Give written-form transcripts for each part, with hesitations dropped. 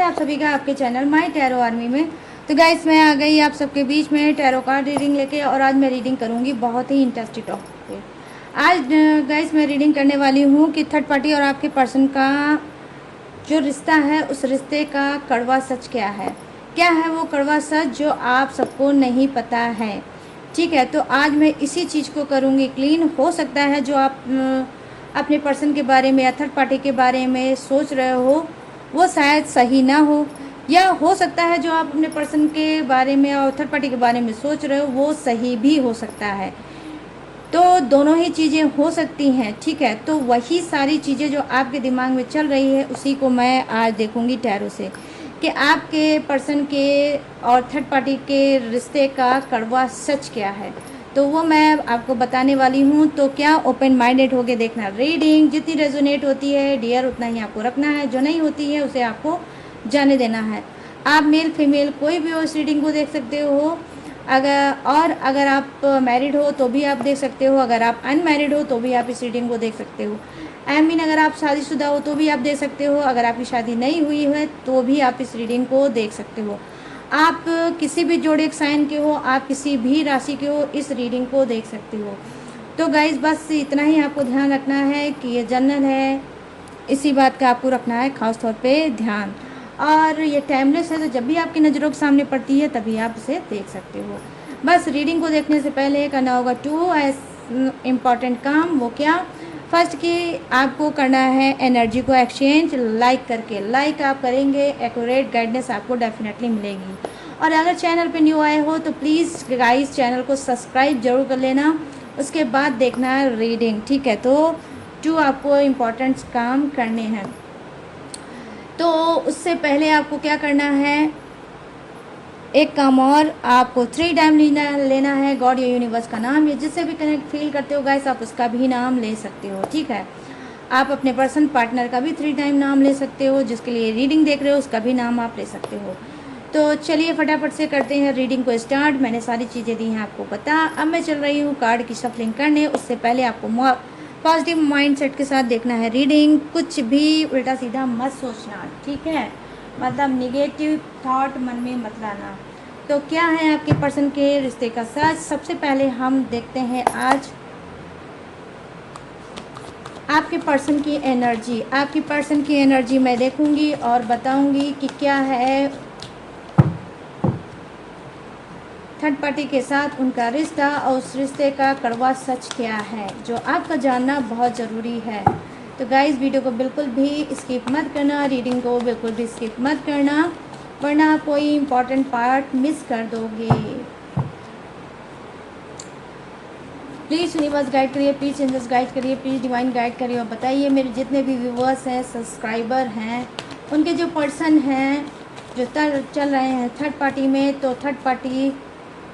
है आप सभी का आपके चैनल माय टैरो आर्मी में। तो गाइस मैं आ गई आप सबके बीच में टैरो कार्ड रीडिंग लेके, और आज मैं रीडिंग करूंगी बहुत ही इंटरेस्टिंग टॉपिक पे। आज गाइस मैं रीडिंग करने वाली हूँ कि थर्ड पार्टी और आपके पर्सन का जो रिश्ता है उस रिश्ते का कड़वा सच क्या है वो कड़वा सच जो आप सबको नहीं पता है। ठीक है, तो आज मैं इसी चीज़ को करूँगी क्लीन। हो सकता है जो आप अपने पर्सन के बारे में या थर्ड पार्टी के बारे में सोच रहे हो वो शायद सही ना हो, या हो सकता है जो आप अपने पर्सन के बारे में और थर्ड पार्टी के बारे में सोच रहे हो वो सही भी हो सकता है। तो दोनों ही चीज़ें हो सकती हैं। ठीक है, तो वही सारी चीज़ें जो आपके दिमाग में चल रही है उसी को मैं आज देखूंगी टैरो से कि आपके पर्सन के और थर्ड पार्टी के रिश्ते का कड़वा सच क्या है। तो वो मैं आपको बताने वाली हूँ। तो क्या ओपन माइंडेड होके देखना। रीडिंग जितनी रेजोनेट होती है डियर उतना ही आपको रखना है, जो नहीं होती है उसे आपको जाने देना है। आप मेल फीमेल कोई भी हो इस रीडिंग को देख सकते हो। अगर आप मैरिड हो तो भी आप देख सकते हो, अगर आप अनमैरिड हो तो भी आप इस रीडिंग को देख सकते हो। आई मीन अगर आप शादीशुदा हो तो भी आप देख सकते हो, अगर आपकी शादी नहीं हुई है तो भी आप इस रीडिंग को देख सकते हो। आप किसी भी जोड़िक साइन के हो, आप किसी भी राशि के हो, इस रीडिंग को देख सकते हो। तो गाइज बस इतना ही आपको ध्यान रखना है कि ये जनरल है, इसी बात का आपको रखना है खास तौर पे ध्यान। और ये टाइमलेस है, तो जब भी आपकी नज़रों के सामने पड़ती है तभी आप इसे देख सकते हो। बस रीडिंग को देखने से पहले करना होगा 2 इम्पॉर्टेंट काम। वो क्या? फर्स्ट कि आपको करना है एनर्जी को एक्सचेंज लाइक करके। लाइक आप करेंगे एक्यूरेट गाइडेंस आपको डेफिनेटली मिलेगी। और अगर चैनल पे न्यू आए हो तो प्लीज़ गाइस चैनल को सब्सक्राइब जरूर कर लेना, उसके बाद देखना है रीडिंग। ठीक है, तो 2 आपको इम्पॉर्टेंट काम करने हैं। तो उससे पहले आपको क्या करना है, एक काम और, आपको 3 टाइम लेना है गॉड या यूनिवर्स का नाम, या जिससे भी कनेक्ट फील करते हो गाइस आप उसका भी नाम ले सकते हो। ठीक है, आप अपने पर्सन पार्टनर का भी 3 टाइम नाम ले सकते हो, जिसके लिए रीडिंग देख रहे हो उसका भी नाम आप ले सकते हो। तो चलिए फटाफट से करते हैं रीडिंग को स्टार्ट। मैंने सारी चीज़ें दी हैं आपको पता। अब मैं चल रही हूँ कार्ड की शफलिंग करने। उससे पहले आपको पॉजिटिव माइंडसेट के साथ देखना है रीडिंग। कुछ भी उल्टा सीधा मत सोचना, ठीक है, मतलब निगेटिव थॉट मन में मत लाना। तो क्या है आपके पर्सन के रिश्ते का सच? सबसे पहले हम देखते हैं आज आपके पर्सन की एनर्जी। आपकी पर्सन की एनर्जी मैं देखूंगी और बताऊंगी कि क्या है थर्ड पार्टी के साथ उनका रिश्ता, और उस रिश्ते का कड़वा सच क्या है जो आपका जानना बहुत ज़रूरी है। तो गाइस वीडियो को बिल्कुल भी स्किप मत करना, रीडिंग को बिल्कुल भी स्किप मत करना, वरना आप कोई इम्पॉर्टेंट पार्ट मिस कर दोगे। प्लीज़ यूनिवर्स गाइड करिए, प्लीज़ एंजल्स गाइड करिए, प्लीज़ डिवाइन गाइड करिए, और बताइए मेरे जितने भी व्यूवर्स हैं, सब्सक्राइबर हैं, उनके जो पर्सन हैं जो चल रहे हैं थर्ड पार्टी में, तो थर्ड पार्टी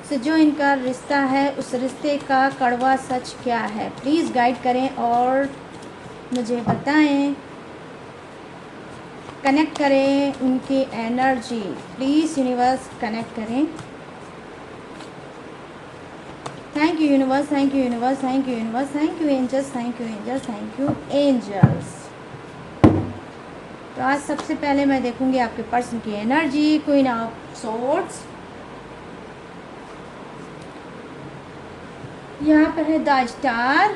से जो इनका रिश्ता है उस रिश्ते का कड़वा सच क्या है। प्लीज़ गाइड करें और मुझे बताएं, कनेक्ट करें उनकी एनर्जी। प्लीज़ यूनिवर्स कनेक्ट करें। Thank you universe, thank you universe, thank you universe, thank you angels, thank you angels, thank you angels. तो आज सबसे पहले मैं देखूंगी आपके पर्सन की एनर्जी। क्वीन ऑफ सोर्ड्स, यहाँ पर है द स्टार,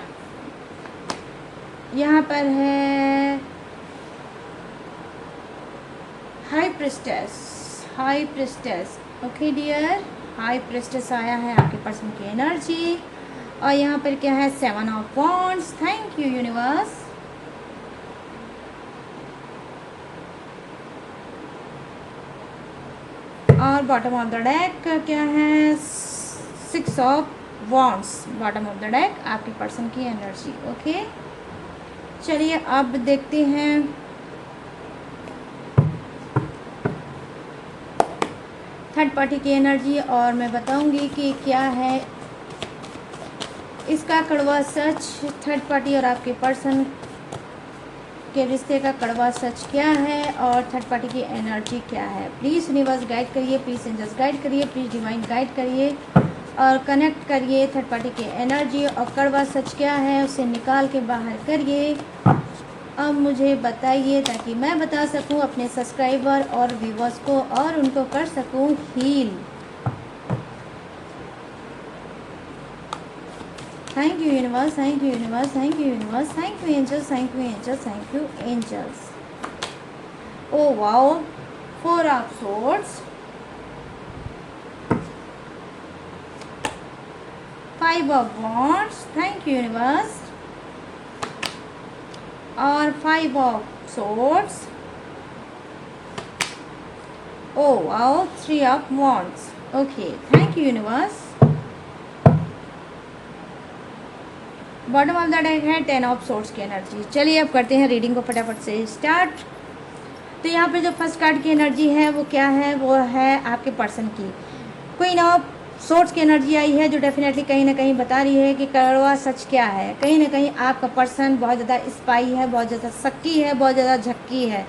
यहाँ पर है high priestess, high priestess. Okay dear, high priestess आया है आपके पर्सन की एनर्जी। और यहाँ पर क्या है 7 of wands. Thank you universe. और बॉटम ऑफ द डेक क्या है 6 of wands. Bottom of the deck आपके पर्सन की एनर्जी। ओके, चलिए अब देखते हैं थर्ड पार्टी की एनर्जी, और मैं बताऊंगी कि क्या है इसका कड़वा सच। थर्ड पार्टी और आपके पर्सन के रिश्ते का कड़वा सच क्या है और थर्ड पार्टी की एनर्जी क्या है। प्लीज़ यूनिवर्स गाइड करिए, प्लीज़ एंजल्स गाइड करिए, प्लीज़ डिवाइन गाइड करिए, और कनेक्ट करिए थर्ड पार्टी की एनर्जी। और कड़वा सच क्या है उसे निकाल के बाहर करिए। अब मुझे बताइए ताकि मैं बता सकूं अपने सब्सक्राइबर और व्यूवर्स को और उनको कर सकूं heal. Thank you universe, thank you universe, thank you universe, thank you angels, thank you angels, thank you angels. Oh wow, 4 of swords, 5 of wands, thank you universe, और 5 of swords, oh wow, 3 of wands. Okay, thank you universe. Bottom of the deck है 10 of swords की energy. चलिए अब करते हैं reading को फटाफट से स्टार्ट। तो यहाँ पे जो फर्स्ट कार्ड की एनर्जी है वो क्या है, वो है आपके पर्सन की क्वीन ऑफ सोर्ड्स की एनर्जी आई है, जो डेफिनेटली कहीं ना कहीं बता रही है कि कड़वा सच क्या है। कहीं ना कहीं आपका पर्सन बहुत ज़्यादा स्पाई है, बहुत ज़्यादा शक्की है, बहुत ज़्यादा झक्की है।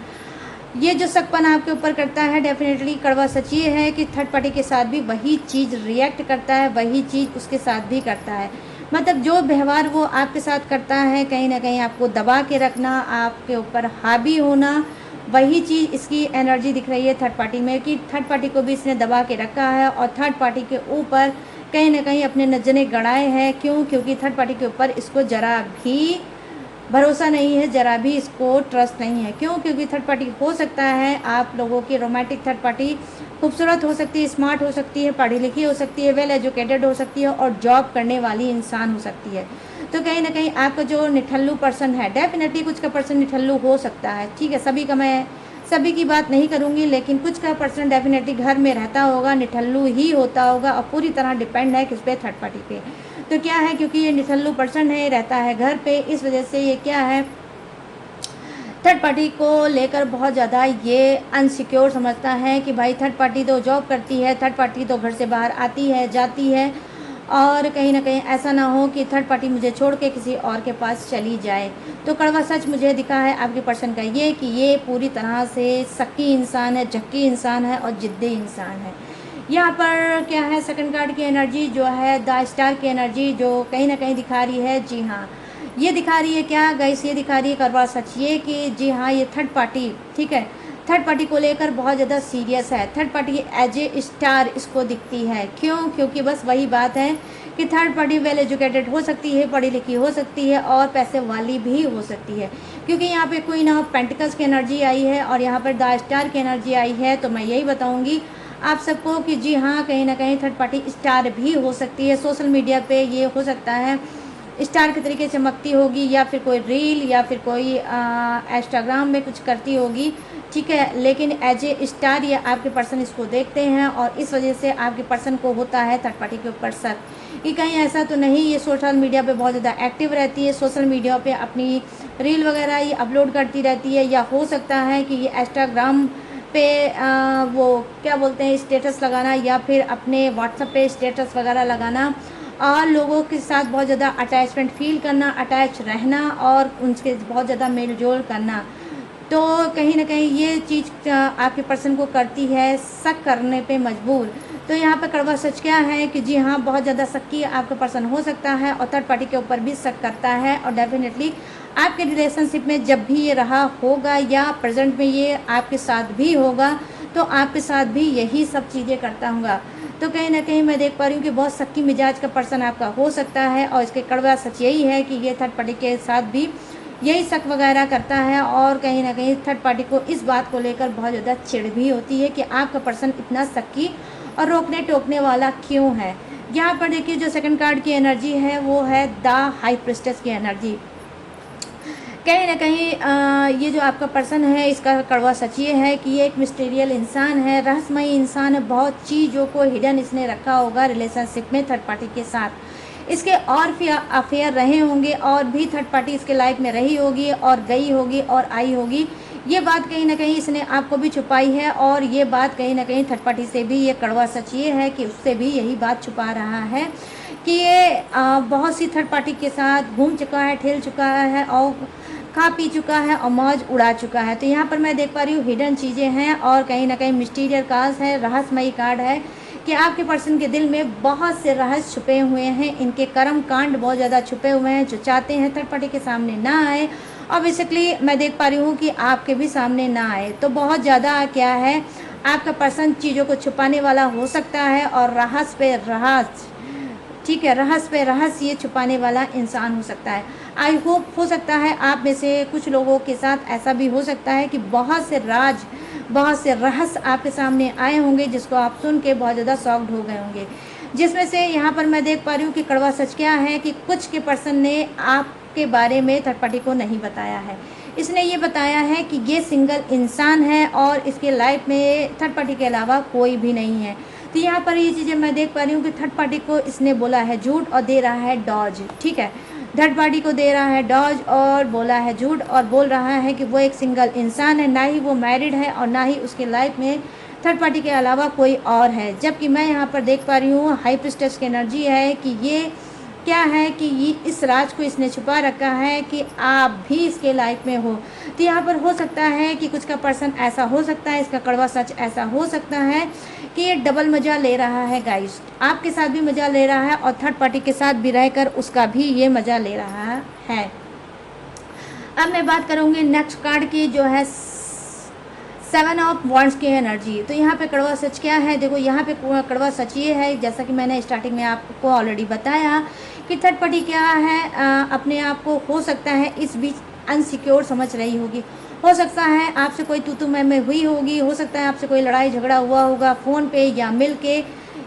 ये जो शकपन आपके ऊपर करता है, डेफिनेटली कड़वा सच ये है कि थर्ड पार्टी के साथ भी वही चीज़ रिएक्ट करता है, वही चीज़ उसके साथ भी करता है। मतलब जो व्यवहार वो आपके साथ करता है, कहीं ना कहीं आपको दबा के रखना, आपके ऊपर हावी होना, वही चीज़ इसकी एनर्जी दिख रही है थर्ड पार्टी में, कि थर्ड पार्टी को भी इसने दबा के रखा है और थर्ड पार्टी के ऊपर कहीं ना कहीं अपने नजरें गड़ाए हैं। क्यों? क्योंकि थर्ड पार्टी के ऊपर इसको ज़रा भी भरोसा नहीं है, ज़रा भी इसको ट्रस्ट नहीं है। क्यों? क्योंकि थर्ड पार्टी हो सकता है आप लोगों की रोमांटिक थर्ड पार्टी खूबसूरत हो सकती है, स्मार्ट हो सकती है, पढ़ी लिखी हो सकती है, वेल एजुकेटेड हो सकती है और जॉब करने वाली इंसान हो सकती है। तो कहीं ना कहीं आपका जो निठल्लू पर्सन है, डेफिनेटली कुछ का पर्सन निठल्लू हो सकता है, ठीक है, सभी की बात नहीं करूँगी, लेकिन कुछ का पर्सन डेफिनेटली घर में रहता होगा, निठल्लू ही होता होगा और पूरी तरह डिपेंड है किस पे, थर्ड पार्टी पे। तो क्या है, क्योंकि ये निठल्लू पर्सन है, रहता है घर पे, इस वजह से ये क्या है, थर्ड पार्टी को लेकर बहुत ज़्यादा ये अनसिक्योर समझता है कि भाई थर्ड पार्टी तो जॉब करती है, थर्ड पार्टी तो घर से बाहर आती है, जाती है, और कहीं ना कहीं ऐसा ना हो कि थर्ड पार्टी मुझे छोड़ के किसी और के पास चली जाए। तो कड़वा सच मुझे दिखा है आपके पर्सन का ये कि ये पूरी तरह से शक्की इंसान है, झक्की इंसान है और जिद्दी इंसान है। यहाँ पर क्या है, सेकंड कार्ड की एनर्जी जो है द स्टार की एनर्जी, जो कहीं ना कहीं दिखा रही है, जी हाँ, ये दिखा रही है क्या गाइस, ये दिखा रही है करवा सच ये कि जी हाँ, ये थर्ड पार्टी, ठीक है, थर्ड पार्टी को लेकर बहुत ज़्यादा सीरियस है। Third party as a star इसको दिखती है। क्यों? क्योंकि बस वही बात है कि थर्ड पार्टी वेल एजुकेटेड हो सकती है, पढ़ी लिखी हो सकती है और पैसे वाली भी हो सकती है। क्योंकि यहाँ पे क्वीन ऑफ पेंटिकल्स की एनर्जी आई है और यहाँ पर द स्टार की एनर्जी आई है, तो मैं यही बताऊँगी आप सबको कि जी हाँ, कहीं ना कहीं थर्ड पार्टी स्टार भी हो सकती है। सोशल मीडिया पे ये हो सकता है स्टार के तरीके से चमकती होगी, या फिर कोई रील, या फिर कोई इंस्टाग्राम में कुछ करती होगी, ठीक है, लेकिन एज ए स्टार ये आपके पर्सन इसको देखते हैं और इस वजह से आपके पर्सन को होता है थर्ड पार्टी के ऊपर शक कि कहीं ऐसा तो नहीं ये सोशल मीडिया पे बहुत ज़्यादा एक्टिव रहती है, सोशल मीडिया पे अपनी रील वगैरह ये अपलोड करती रहती है, या हो सकता है कि ये इंस्टाग्राम पे वो क्या बोलते हैं स्टेटस लगाना, या फिर अपने व्हाट्सएप पे स्टेटस वगैरह लगाना और लोगों के साथ बहुत ज़्यादा अटैचमेंट फील करना, अटैच रहना और उनसे बहुत ज़्यादा मेल जोल करना। तो कहीं ना कहीं ये चीज़ आपके पर्सन को करती है शक करने पे मजबूर। तो यहाँ पे कड़वा सच क्या है कि जी हाँ, बहुत ज़्यादा शक्की आपका पर्सन हो सकता है और थर्ड पार्टी के ऊपर भी शक करता है, और डेफिनेटली आपके रिलेशनशिप में जब भी ये रहा होगा या प्रेजेंट में ये आपके साथ भी होगा, तो आपके साथ भी यही सब चीज़ें करता होगा। तो कहीं ना कहीं मैं देख पा रही हूँ कि बहुत शक्की मिजाज का पर्सन आपका हो सकता है, और इसके कड़वा सच यही है कि ये थर्ड पार्टी के साथ भी यही शक वगैरह करता है, और कहीं ना कहीं थर्ड पार्टी को इस बात को लेकर बहुत ज़्यादा चिढ़ भी होती है कि आपका पर्सन इतना शक्की और रोकने टोकने वाला क्यों है। यहाँ पर देखिए जो सेकंड कार्ड की एनर्जी है वो है द हाई प्रिस्टेस की एनर्जी। कहीं ना कहीं ये जो आपका पर्सन है इसका कड़वा सच ये है कि ये एक मिस्टीरियल इंसान है, रहस्यमयी इंसान है, बहुत चीज़ों को हिडन इसने रखा होगा रिलेशनशिप में थर्ड पार्टी के साथ। इसके और भी अफेयर रहे होंगे और भी थर्ड पार्टी इसके लाइफ में रही होगी और गई होगी और आई होगी। ये बात कहीं ना कहीं इसने आपको भी छुपाई है, और ये बात कहीं ना कहीं थर्ड पार्टी से भी, ये कड़वा सच ये है कि उससे भी यही बात छुपा रहा है कि ये बहुत सी थर्ड पार्टी के साथ घूम चुका है, ठेल चुका है और खा पी चुका है और मौज उड़ा चुका है। तो यहाँ पर मैं देख पा रही हूँ हिडन चीज़ें हैं और कहीं ना कहीं मिस्टीरियल कार्ड है, रहस्यमयी कार्ड है कि आपके पर्सन के दिल में बहुत से रहस्य छुपे हुए हैं, इनके कर्म कांड बहुत ज़्यादा छुपे हुए हैं जो चाहते हैं थर्ड पार्टी के सामने ना आए और बेसिकली मैं देख पा रही हूँ कि आपके भी सामने ना आए। तो बहुत ज़्यादा क्या है, आपका पर्सन चीज़ों को छुपाने वाला हो सकता है और रहस्य पे रहस्य, ठीक है, रहस्य पे रहस्य ये छुपाने वाला इंसान हो सकता है। आई होप हो सकता है आप में से कुछ लोगों के साथ ऐसा भी हो सकता है कि बहुत से राज, बहुत से रहस्य आपके सामने आए होंगे जिसको आप सुन के बहुत ज़्यादा शॉक्ड हो गए होंगे। जिसमें से यहाँ पर मैं देख पा रही हूँ कि कड़वा सच क्या है कि कुछ के पर्सन ने आपके बारे में थर्ड पार्टी को नहीं बताया है। इसने ये बताया है कि ये सिंगल इंसान है और इसके लाइफ में थर्ड पार्टी के अलावा कोई भी नहीं है। तो यहाँ पर ये चीज़ें मैं देख पा रही हूँ कि थर्ड पार्टी को इसने बोला है झूठ और दे रहा है डॉज, ठीक है। थर्ड पार्टी को दे रहा है डॉज और बोला है झूठ और बोल रहा है कि वो एक सिंगल इंसान है, ना ही वो मैरिड है और ना ही उसके लाइफ में थर्ड पार्टी के अलावा कोई और है। जबकि मैं यहाँ पर देख पा रही हूँ हाई प्रीस्टेस की एनर्जी है कि ये क्या है कि ये इस राज को इसने छुपा रखा है कि आप भी इसके लाइफ में हो। तो यहाँ पर हो सकता है कि कुछ का पर्सन ऐसा हो सकता है, इसका कड़वा सच ऐसा हो सकता है कि ये डबल मज़ा ले रहा है गाइस, आपके साथ भी मज़ा ले रहा है और थर्ड पार्टी के साथ भी रहकर उसका भी ये मज़ा ले रहा है। अब मैं बात करूँगी नेक्स्ट कार्ड की जो है 7 ऑफ वॉन्ड्स की एनर्जी। तो यहाँ पे कड़वा सच क्या है, देखो यहाँ पे कड़वा सच ये है, जैसा कि मैंने स्टार्टिंग में आपको ऑलरेडी बताया कि थर्ड पार्टी क्या है, अपने आप को हो सकता है इस बीच अनसिक्योर समझ रही होगी। हो सकता है आपसे कोई तू मैं हुई होगी, हो सकता है आपसे कोई लड़ाई झगड़ा हुआ होगा फ़ोन पे या मिल के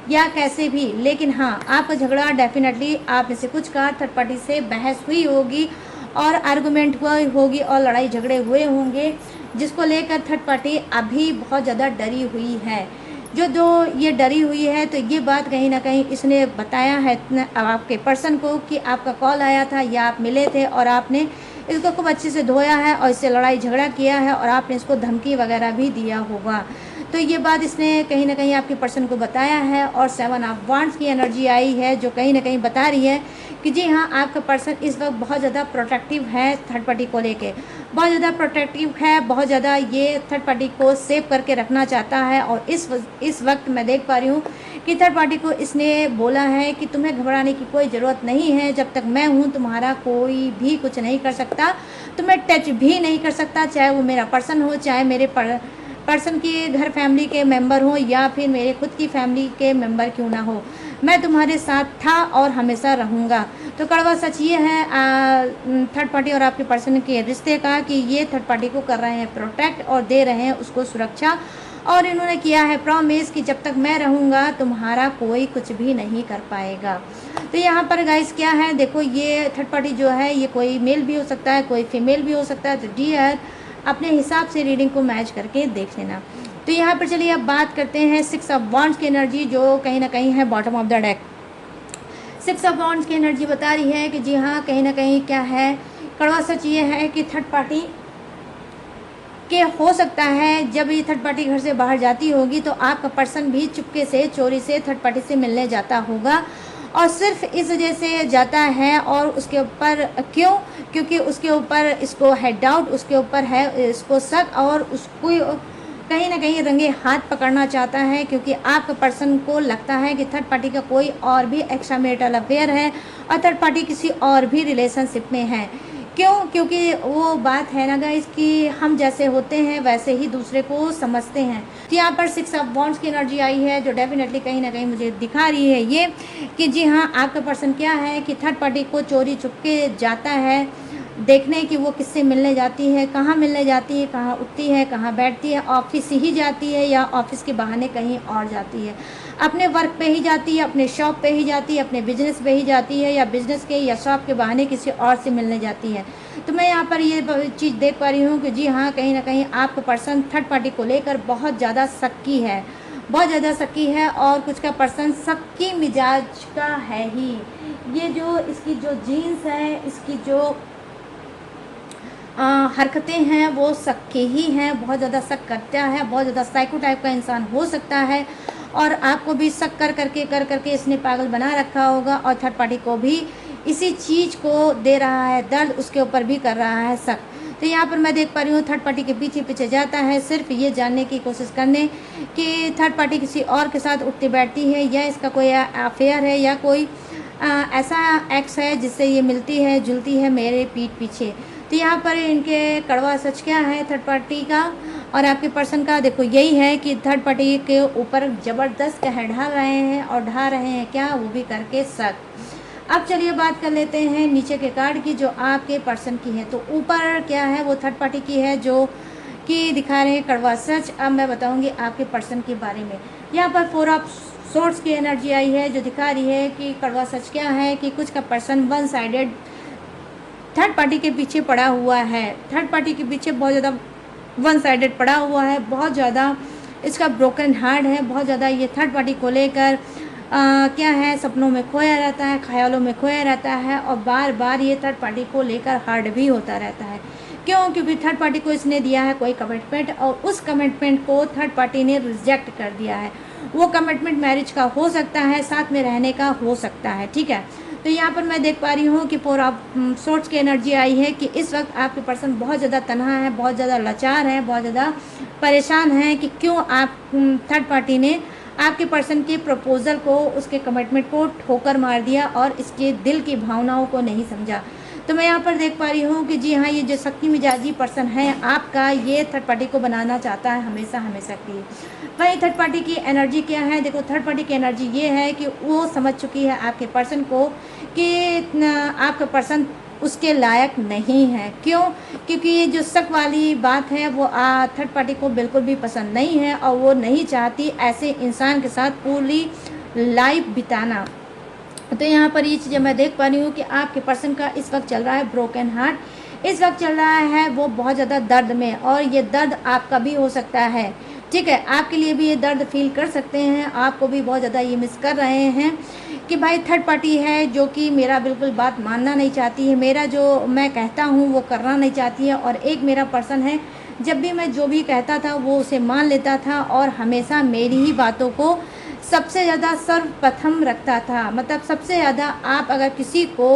या कैसे भी, लेकिन हाँ आपका झगड़ा डेफिनेटली आप में से कुछ का थर्ड पार्टी से बहस हुई होगी और आर्गूमेंट हुआ होगी और लड़ाई झगड़े हुए होंगे, जिसको लेकर थर्ड पार्टी अभी बहुत ज़्यादा डरी हुई है। जो ये डरी हुई है तो ये बात कहीं ना कहीं इसने बताया है आपके पर्सन को कि आपका कॉल आया था या आप मिले थे और आपने इसको खूब अच्छे से धोया है और इससे लड़ाई झगड़ा किया है और आपने इसको धमकी वगैरह भी दिया होगा। तो ये बात इसने कहीं ना कहीं आपके पर्सन को बताया है और 7 ऑफ वॉन्ड्स की एनर्जी आई है जो कहीं ना कहीं बता रही है कि जी हाँ आपका पर्सन इस वक्त बहुत ज़्यादा प्रोटेक्टिव है थर्ड पार्टी को लेके, बहुत ज़्यादा प्रोटेक्टिव है, बहुत ज़्यादा ये थर्ड पार्टी को सेव करके रखना चाहता है। और इस वक्त मैं देख पा रही हूँ कि थर्ड पार्टी को इसने बोला है कि तुम्हें घबराने की कोई ज़रूरत नहीं है, जब तक मैं हूँ तुम्हारा कोई भी कुछ नहीं कर सकता, तुम्हें टच भी नहीं कर सकता, चाहे वो मेरा पर्सन हो, चाहे मेरे पर्सन की घर फैमिली के मेंबर हो या फिर मेरे खुद की फैमिली के मेंबर क्यों ना हो, मैं तुम्हारे साथ था और हमेशा रहूँगा। तो कड़वा सच ये है थर्ड पार्टी और आपके पर्सन के रिश्ते का कि ये थर्ड पार्टी को कर रहे हैं प्रोटेक्ट और दे रहे हैं उसको सुरक्षा, और इन्होंने किया है प्रॉमिस कि जब तक मैं रहूँगा तुम्हारा कोई कुछ भी नहीं कर पाएगा। तो यहाँ पर गाइस क्या है, देखो ये थर्ड पार्टी जो है ये कोई मेल भी हो सकता है, कोई फीमेल भी हो सकता है। तो डियर अपने हिसाब से रीडिंग को मैच करके देख लेना। तो यहाँ पर चलिए अब बात करते हैं 6 ऑफ वॉन्ड्स की एनर्जी जो कहीं ना कहीं है bottom of the deck. 6 of wands की एनर्जी बता रही है कि जी हाँ कहीं ना कहीं क्या है, कड़वा सच ये है कि थर्ड पार्टी के हो सकता है जब ये थर्ड पार्टी घर से बाहर जाती होगी तो आपका पर्सन भी चुपके से चोरी से थर्ड पार्टी से मिलने जाता होगा, और सिर्फ इस वजह से जाता है। और उसके ऊपर क्यों, क्योंकि उसके ऊपर इसको है डाउट, उसके ऊपर है इसको शक और उसको कहीं ना कहीं रंगे हाथ पकड़ना चाहता है, क्योंकि आपका पर्सन को लगता है कि थर्ड पार्टी का कोई और भी एक्स्ट्रा मैरिटल अफेयर है और थर्ड पार्टी किसी और भी रिलेशनशिप में है। क्यों, क्योंकि वो बात है ना गाइस कि हम जैसे होते हैं वैसे ही दूसरे को समझते हैं। तो यहाँ पर 6 ऑफ वॉन्ड्स की एनर्जी आई है जो डेफिनेटली कहीं ना कहीं मुझे दिखा रही है ये कि जी हाँ आपका पर्सन क्या है कि थर्ड पार्टी को चोरी चुपके जाता है देखने कि वो किससे मिलने जाती है, कहाँ मिलने जाती है, कहाँ उठती है, कहाँ बैठती है, ऑफिस ही जाती है या ऑफिस के बहाने कहीं और जाती है, अपने वर्क पे ही जाती है, अपने शॉप पे ही जाती है, अपने बिजनेस पे ही जाती है या बिजनेस के या शॉप के बहाने किसी और से मिलने जाती है। तो मैं यहाँ पर ये चीज़ देख पा रही हूँ कि जी हाँ कहीं ना कहीं आपका पर्सन थर्ड पार्टी को लेकर बहुत ज़्यादा शक्की है, बहुत ज़्यादा शक्की है और कुछ का पर्सन शक्की मिजाज का है ही। ये जो इसकी जो जीन्स है, इसकी जो हरकतें हैं वो शक के ही हैं, बहुत ज़्यादा शक करता है, बहुत ज़्यादा साइको टाइप का इंसान हो सकता है और आपको भी शक कर करके इसने पागल बना रखा होगा और थर्ड पार्टी को भी इसी चीज़ को दे रहा है दर्द, उसके ऊपर भी कर रहा है शक। तो यहाँ पर मैं देख पा रही हूँ थर्ड पार्टी के पीछे पीछे जाता है सिर्फ ये जानने की कोशिश करने कि थर्ड पार्टी किसी और के साथ उठती बैठती है या इसका कोई अफेयर है या कोई ऐसा एक्स है जिससे ये मिलती है जुलती है मेरे पीठ पीछे। तो यहाँ पर इनके कड़वा सच क्या है थर्ड पार्टी का और आपके पर्सन का, देखो यही है कि थर्ड पार्टी के ऊपर ज़बरदस्त कहर ढा रहे हैं और ढा रहे हैं क्या, वो भी करके शक। अब चलिए बात कर लेते हैं नीचे के कार्ड की जो आपके पर्सन की है। तो ऊपर क्या है, वो थर्ड पार्टी की है जो कि दिखा रहे हैं कड़वा सच। अब मैं बताऊंगी आपके पर्सन के बारे में। यहाँ पर 4 ऑफ सोर्स की एनर्जी आई है जो दिखा रही है कि कड़वा सच क्या है कि कुछ का person one sided third party के पीछे पड़ा हुआ है। थर्ड पार्टी के पीछे बहुत ज़्यादा वन साइडेड पड़ा हुआ है, बहुत ज़्यादा इसका ब्रोकन हार्ट है, बहुत ज़्यादा ये थर्ड पार्टी को लेकर क्या है, सपनों में खोया रहता है, ख्यालों में खोया रहता है और बार बार ये थर्ड पार्टी को लेकर हार्ड भी होता रहता है। क्यों? क्योंकि थर्ड पार्टी को इसने दिया है कोई कमिटमेंट और उस कमिटमेंट को थर्ड पार्टी ने रिजेक्ट कर दिया है। वो कमिटमेंट मैरिज का हो सकता है, साथ में रहने का हो सकता है, ठीक है। तो यहाँ पर मैं देख पा रही हूँ कि 4 ऑफ सोर्ट्स की एनर्जी आई है कि इस वक्त आपके पर्सन बहुत ज़्यादा तन्हा है, बहुत ज़्यादा लाचार है, बहुत ज़्यादा परेशान है कि क्यों आप थर्ड पार्टी ने आपके पर्सन के प्रपोज़ल को, उसके कमिटमेंट को ठोकर मार दिया और इसके दिल की भावनाओं को नहीं समझा। तो मैं यहाँ पर देख पा रही हूँ कि जी हाँ, ये जो शक्ति मिजाजी पर्सन है आपका, ये थर्ड पार्टी को बनाना चाहता है हमेशा हमेशा के लिए। वहीं थर्ड पार्टी की एनर्जी क्या है, देखो थर्ड पार्टी की एनर्जी ये है कि वो समझ चुकी है आपके पर्सन को कि आपका पर्सन उसके लायक नहीं है। क्यों? क्योंकि ये जो शक वाली बात है वो थर्ड पार्टी को बिल्कुल भी पसंद नहीं है और वो नहीं चाहती ऐसे इंसान के साथ पूरी लाइफ बिताना। तो यहाँ पर ये चीज़ें मैं देख पा रही हूँ कि आपके पर्सन का इस वक्त चल रहा है ब्रोकन हार्ट, इस वक्त चल रहा है वो बहुत ज़्यादा दर्द में, और ये दर्द आपका भी हो सकता है, ठीक है। आपके लिए भी ये दर्द फील कर सकते हैं, आपको भी बहुत ज़्यादा ये मिस कर रहे हैं कि भाई थर्ड पार्टी है जो कि मेरा बिल्कुल बात मानना नहीं चाहती है, मेरा जो मैं कहता हूँ वो करना नहीं चाहती है, और एक मेरा पर्सन है जब भी मैं जो भी कहता था वो उसे मान लेता था और हमेशा मेरी ही बातों को सबसे ज़्यादा सर्वप्रथम रखता था। मतलब सबसे ज़्यादा आप अगर किसी को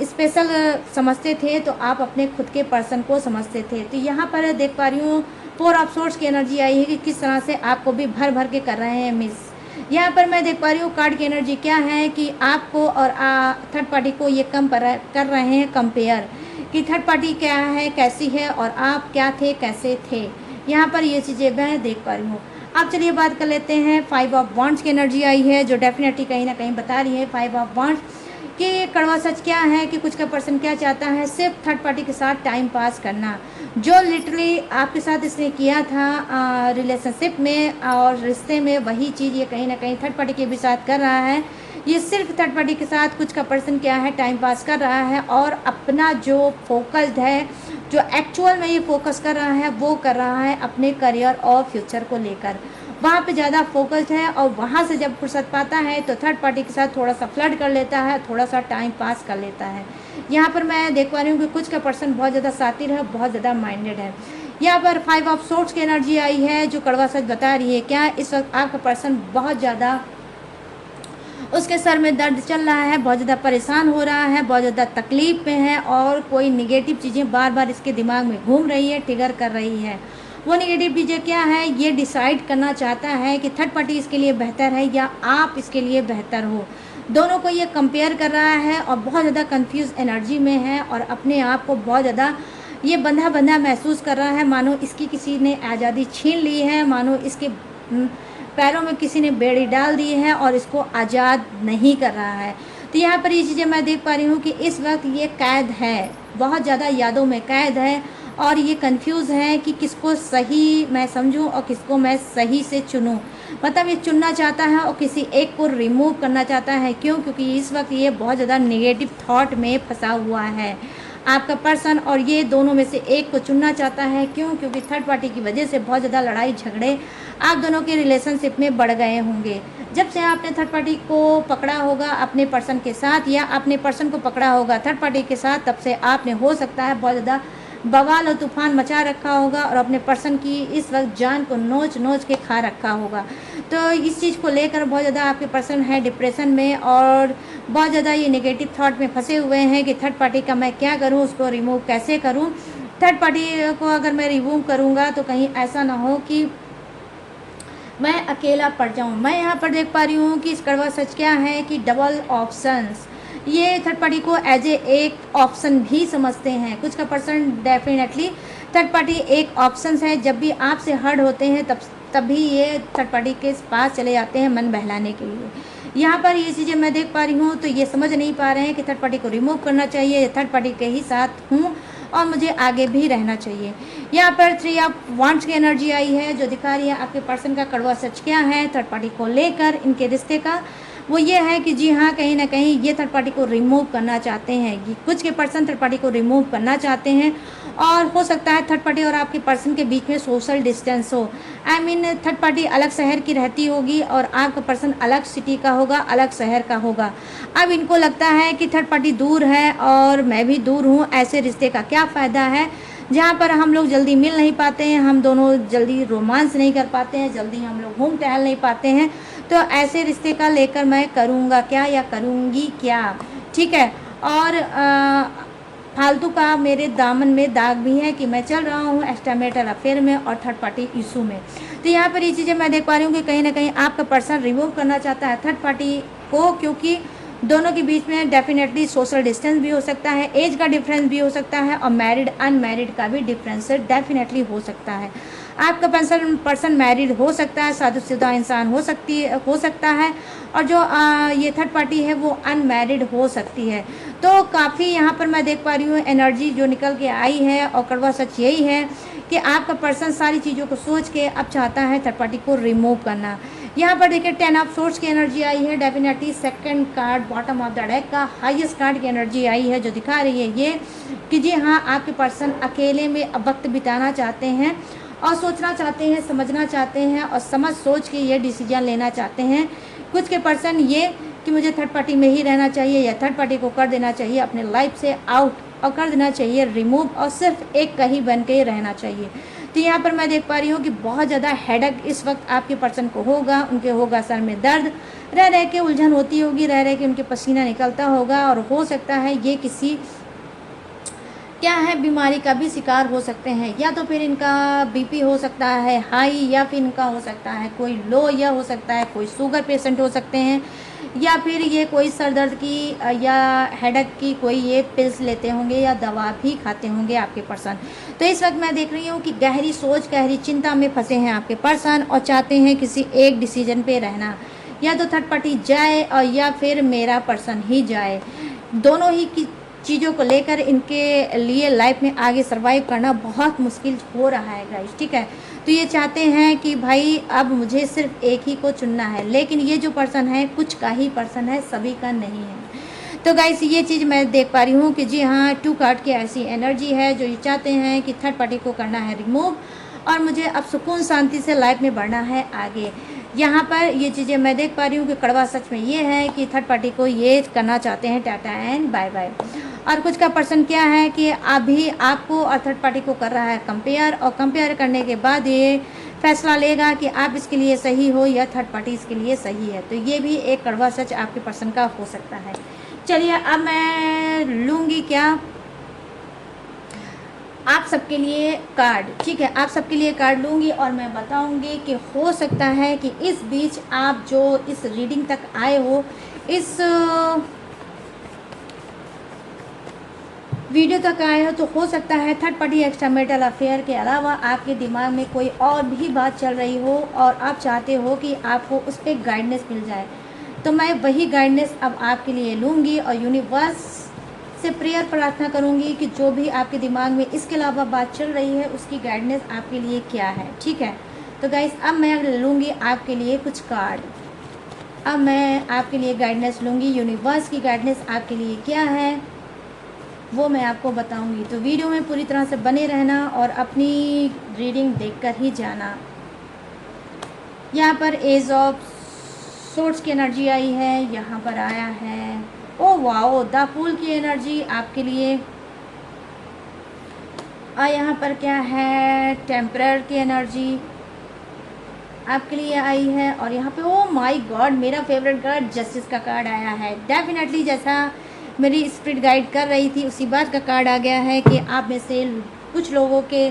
स्पेशल समझते थे तो आप अपने खुद के पर्सन को समझते थे। तो यहाँ पर देख पा रही हूँ 4 ऑफ सोर्ट्स की एनर्जी आई है कि किस तरह से आपको भी भर भर के कर रहे हैं मिस। यहाँ पर मैं देख पा रही हूँ कार्ड की एनर्जी क्या है कि आपको और थर्ड पार्टी को ये कर रहे हैं कंपेयर कि थर्ड पार्टी क्या है, कैसी है और आप क्या थे, कैसे थे। यहाँ पर ये चीज़ें मैं देख पा रही हूँ। अब चलिए बात कर लेते हैं 5 ऑफ वॉन्ड्स की एनर्जी आई है जो डेफिनेटली कहीं ना कहीं बता रही है 5 ऑफ वॉन्ड्स कि कड़वा सच क्या है कि कुछ का पर्सन क्या चाहता है, सिर्फ थर्ड पार्टी के साथ टाइम पास करना। जो लिटरली आपके साथ इसने किया था रिलेशनशिप में और रिश्ते में, वही चीज़ ये कहीं ना कहीं थर्ड पार्टी के भी साथ कर रहा है। ये सिर्फ थर्ड पार्टी के साथ कुछ का पर्सन क्या है, टाइम पास कर रहा है और अपना जो फोकस्ड है, जो एक्चुअल में ये फोकस कर रहा है वो कर रहा है अपने करियर और फ्यूचर को लेकर। वहाँ पे ज़्यादा फोकस्ड है और वहाँ से जब फुर्सत पाता है तो थर्ड पार्टी के साथ थोड़ा सा फ्लर्ट कर लेता है, थोड़ा सा टाइम पास कर लेता है। यहाँ पर मैं देख पा रही हूँ कि कुछ का पर्सन बहुत ज़्यादा शातिर है, बहुत ज़्यादा माइंडेड है। यहाँ पर 5 ऑफ सोर्ट्स की एनर्जी आई है जो कड़वा सच बता रही है क्या, इस वक्त आपका पर्सन बहुत ज़्यादा उसके सर में दर्द चल रहा है, बहुत ज़्यादा परेशान हो रहा है, बहुत ज़्यादा तकलीफ़ में है और कोई निगेटिव चीज़ें बार बार इसके दिमाग में घूम रही है, ट्रिगर कर रही है। वो निगेटिव चीज़ें क्या है, ये डिसाइड करना चाहता है कि थर्ड पार्टी इसके लिए बेहतर है या आप इसके लिए बेहतर हो। दोनों को ये कंपेयर कर रहा है और बहुत ज़्यादा कंफ्यूज एनर्जी में है और अपने आप को बहुत ज़्यादा ये बंधा बंधा महसूस कर रहा है, मानो इसकी किसी ने आज़ादी छीन ली है, मानो इसके पैरों में किसी ने बेड़ी डाल दी है और इसको आज़ाद नहीं कर रहा है। तो यहाँ पर ये चीज़ें मैं देख पा रही हूँ कि इस वक्त ये कैद है, बहुत ज़्यादा यादों में कैद है और ये कंफ्यूज है कि किसको सही मैं समझूं और किसको मैं सही से चुनूं। मतलब ये चुनना चाहता है और किसी एक को रिमूव करना चाहता है। क्यों? क्योंकि इस वक्त ये बहुत ज़्यादा नेगेटिव थॉट में फंसा हुआ है आपका पर्सन और ये दोनों में से एक को चुनना चाहता है। क्यों? क्योंकि थर्ड पार्टी की वजह से बहुत ज़्यादा लड़ाई झगड़े आप दोनों के रिलेशनशिप में बढ़ गए होंगे। जब से आपने थर्ड पार्टी को पकड़ा होगा अपने पर्सन के साथ या अपने पर्सन को पकड़ा होगा थर्ड पार्टी के साथ, तब से आपने हो सकता है बहुत ज़्यादा बवाल और तूफान मचा रखा होगा और अपने पर्सन की इस वक्त जान को नोच नोच के खा रखा होगा। तो इस चीज़ को लेकर बहुत ज़्यादा आपके पर्सन है डिप्रेशन में और बहुत ज़्यादा ये नेगेटिव थॉट में फंसे हुए हैं कि थर्ड पार्टी का मैं क्या करूं, उसको रिमूव कैसे करूं। थर्ड पार्टी को अगर मैं रिमूव करूंगा तो कहीं ऐसा ना हो कि मैं अकेला पड़ जाऊं। मैं यहाँ पर देख पा रही हूँ कि इस कड़वा सच क्या है कि डबल ऑप्शंस, ये थर्ड पार्टी को एज ए एक ऑप्शन भी समझते हैं। कुछ का पर्सन डेफिनेटली थर्ड पार्टी एक ऑप्शन है। जब भी आपसे हर्ट होते हैं तभी ये थर्ड पार्टी के पास चले जाते हैं मन बहलाने के लिए। यहाँ पर ये चीज़ें मैं देख पा रही हूँ, तो ये समझ नहीं पा रहे हैं कि थर्ड पार्टी को रिमूव करना चाहिए, थर्ड पार्टी के ही साथ हूँ और मुझे आगे भी रहना चाहिए। यहाँ पर 3 ऑफ वांड्स की एनर्जी आई है जो दिखा रही है आपके पर्सन का कड़वा सच क्या है थर्ड पार्टी को लेकर इनके रिश्ते का। वो ये है कि जी हाँ, कहीं ना कहीं ये थर्ड पार्टी को रिमूव करना चाहते हैं। कुछ के पर्सन थर्ड पार्टी को रिमूव करना चाहते हैं और हो सकता है थर्ड पार्टी और आपके पर्सन के बीच में सोशल डिस्टेंस हो। आई मीन थर्ड पार्टी अलग शहर की रहती होगी और आपका पर्सन अलग सिटी का होगा, अलग शहर का होगा। अब इनको लगता है कि थर्ड पार्टी दूर है और मैं भी दूर हूँ, ऐसे रिश्ते का क्या फ़ायदा है जहाँ पर हम लोग जल्दी मिल नहीं पाते हैं, हम दोनों जल्दी रोमांस नहीं कर पाते हैं, जल्दी हम लोग घूम टहल नहीं पाते हैं। तो ऐसे रिश्ते का लेकर मैं करूँगा क्या या करूँगी क्या, ठीक है। और फालतू का मेरे दामन में दाग भी है कि मैं चल रहा हूँ एक्स्ट्रामैरिटल अफेयर में और थर्ड पार्टी इशू में। तो यहाँ पर ये चीज़ें मैं देख पा रही हूँ कि कहीं ना कहीं आपका पर्सन रिमूव करना चाहता है थर्ड पार्टी को, क्योंकि दोनों के बीच में डेफिनेटली सोशल डिस्टेंस भी हो सकता है, एज का डिफरेंस भी हो सकता है और मैरिड अनमैरिड का भी डिफरेंस डेफिनेटली हो सकता है। आपका पर्सन मैरिड हो सकता है, शादीशुदा इंसान हो सकता है और जो ये थर्ड पार्टी है वो अनमैरिड हो सकती है। तो काफ़ी यहाँ पर मैं देख पा रही हूँ एनर्जी जो निकल के आई है और कड़वा सच यही है कि आपका पर्सन सारी चीज़ों को सोच के अब चाहता है थर्ड पार्टी को रिमूव करना। यहाँ पर देखिए 10 ऑफ सोर्ड्स की एनर्जी आई है, definitely second card bottom of the deck का हाईएस्ट कार्ड की एनर्जी आई है जो दिखा रही है ये कि जी हाँ, आपके पर्सन अकेले में वक्त बिताना चाहते हैं और सोचना चाहते हैं, समझना चाहते हैं और समझ सोच के ये डिसीजन लेना चाहते हैं। कुछ के पर्सन ये कि मुझे थर्ड पार्टी में ही रहना चाहिए या थर्ड पार्टी को कर देना चाहिए अपने लाइफ से आउट और कर देना चाहिए रिमूव और सिर्फ एक का ही बन के रहना चाहिए। तो यहाँ पर मैं देख पा रही हूँ कि बहुत ज़्यादा हेडेक इस वक्त आपके पर्सन को होगा, उनके होगा सर में दर्द, रह के उलझन होती होगी, रह के उनके पसीना निकलता होगा और हो सकता है ये किसी क्या है बीमारी का भी शिकार हो सकते हैं। या तो फिर इनका बीपी हो सकता है हाई या फिर इनका हो सकता है कोई लो, या हो सकता है कोई शुगर पेशेंट हो सकते हैं या फिर ये कोई सर दर्द की या हेडेक की कोई ये पिल्स लेते होंगे या दवा भी खाते होंगे आपके पर्सन। तो इस वक्त मैं देख रही हूँ कि गहरी सोच गहरी चिंता में फंसे हैं आपके पर्सन और चाहते हैं किसी एक डिसीजन पे रहना, या तो थर्ड पार्टी जाए और या फिर मेरा पर्सन ही जाए। दोनों ही की चीज़ों को लेकर इनके लिए लाइफ में आगे सर्वाइव करना बहुत मुश्किल हो रहा है गाइस, ठीक है। तो ये चाहते हैं कि भाई अब मुझे सिर्फ एक ही को चुनना है, लेकिन ये जो पर्सन है कुछ का ही पर्सन है, सभी का नहीं है। तो गाइस ये चीज़ मैं देख पा रही हूँ कि जी हाँ, 2 कार्ड की ऐसी एनर्जी है जो ये चाहते हैं कि थर्ड पार्टी को करना है रिमूव और मुझे अब सुकून शांति से लाइफ में बढ़ना है आगे। यहाँ पर ये चीज़ें मैं देख पा रही हूँ कि कड़वा सच में ये है कि थर्ड पार्टी को ये करना चाहते हैं टाटा एंड बाय बाय। और कुछ का पर्सन क्या है कि अभी आपको और थर्ड पार्टी को कर रहा है कंपेयर और कंपेयर करने के बाद ये फैसला लेगा कि आप इसके लिए सही हो या थर्ड पार्टी इसके लिए सही है। तो ये भी एक कड़वा सच आपके पर्सन का हो सकता है। चलिए अब मैं लूँगी क्या आप सबके लिए कार्ड, ठीक है, आप सबके लिए कार्ड लूँगी और मैं बताऊँगी कि हो सकता है कि इस बीच आप जो इस रीडिंग तक आए हो, इस वीडियो तक आए हो, तो हो सकता है थर्ड पार्टी एक्स्ट्रामैरिटल अफेयर के अलावा आपके दिमाग में कोई और भी बात चल रही हो और आप चाहते हो कि आपको उस पर गाइडेंस मिल जाए। तो मैं वही गाइडेंस अब आपके लिए लूँगी और यूनिवर्स से प्रेयर प्रार्थना करूँगी कि जो भी आपके दिमाग में इसके अलावा बात चल रही है उसकी गाइडेंस आपके लिए क्या है, ठीक है। तो गाइस अब मैं लूँगी आपके लिए कुछ कार्ड। अब मैं आपके लिए गाइडेंस लूँगी, यूनिवर्स की गाइडेंस आपके लिए क्या है वो मैं आपको बताऊंगी। तो वीडियो में पूरी तरह से बने रहना और अपनी रीडिंग देखकर ही जाना। यहाँ पर एज ऑफ सोर्ड्स की एनर्जी आई है, यहाँ पर आया है ओ वाओ द फूल की एनर्जी आपके लिए, और यहाँ पर क्या है टेम्परर की एनर्जी आपके लिए आई है। और यहाँ पे ओ माय गॉड मेरा फेवरेट कार्ड जस्टिस का कार्ड आया है। डेफिनेटली जैसा मेरी स्पिरिट गाइड कर रही थी उसी बात का कार्ड आ गया है कि आप में से कुछ लोगों के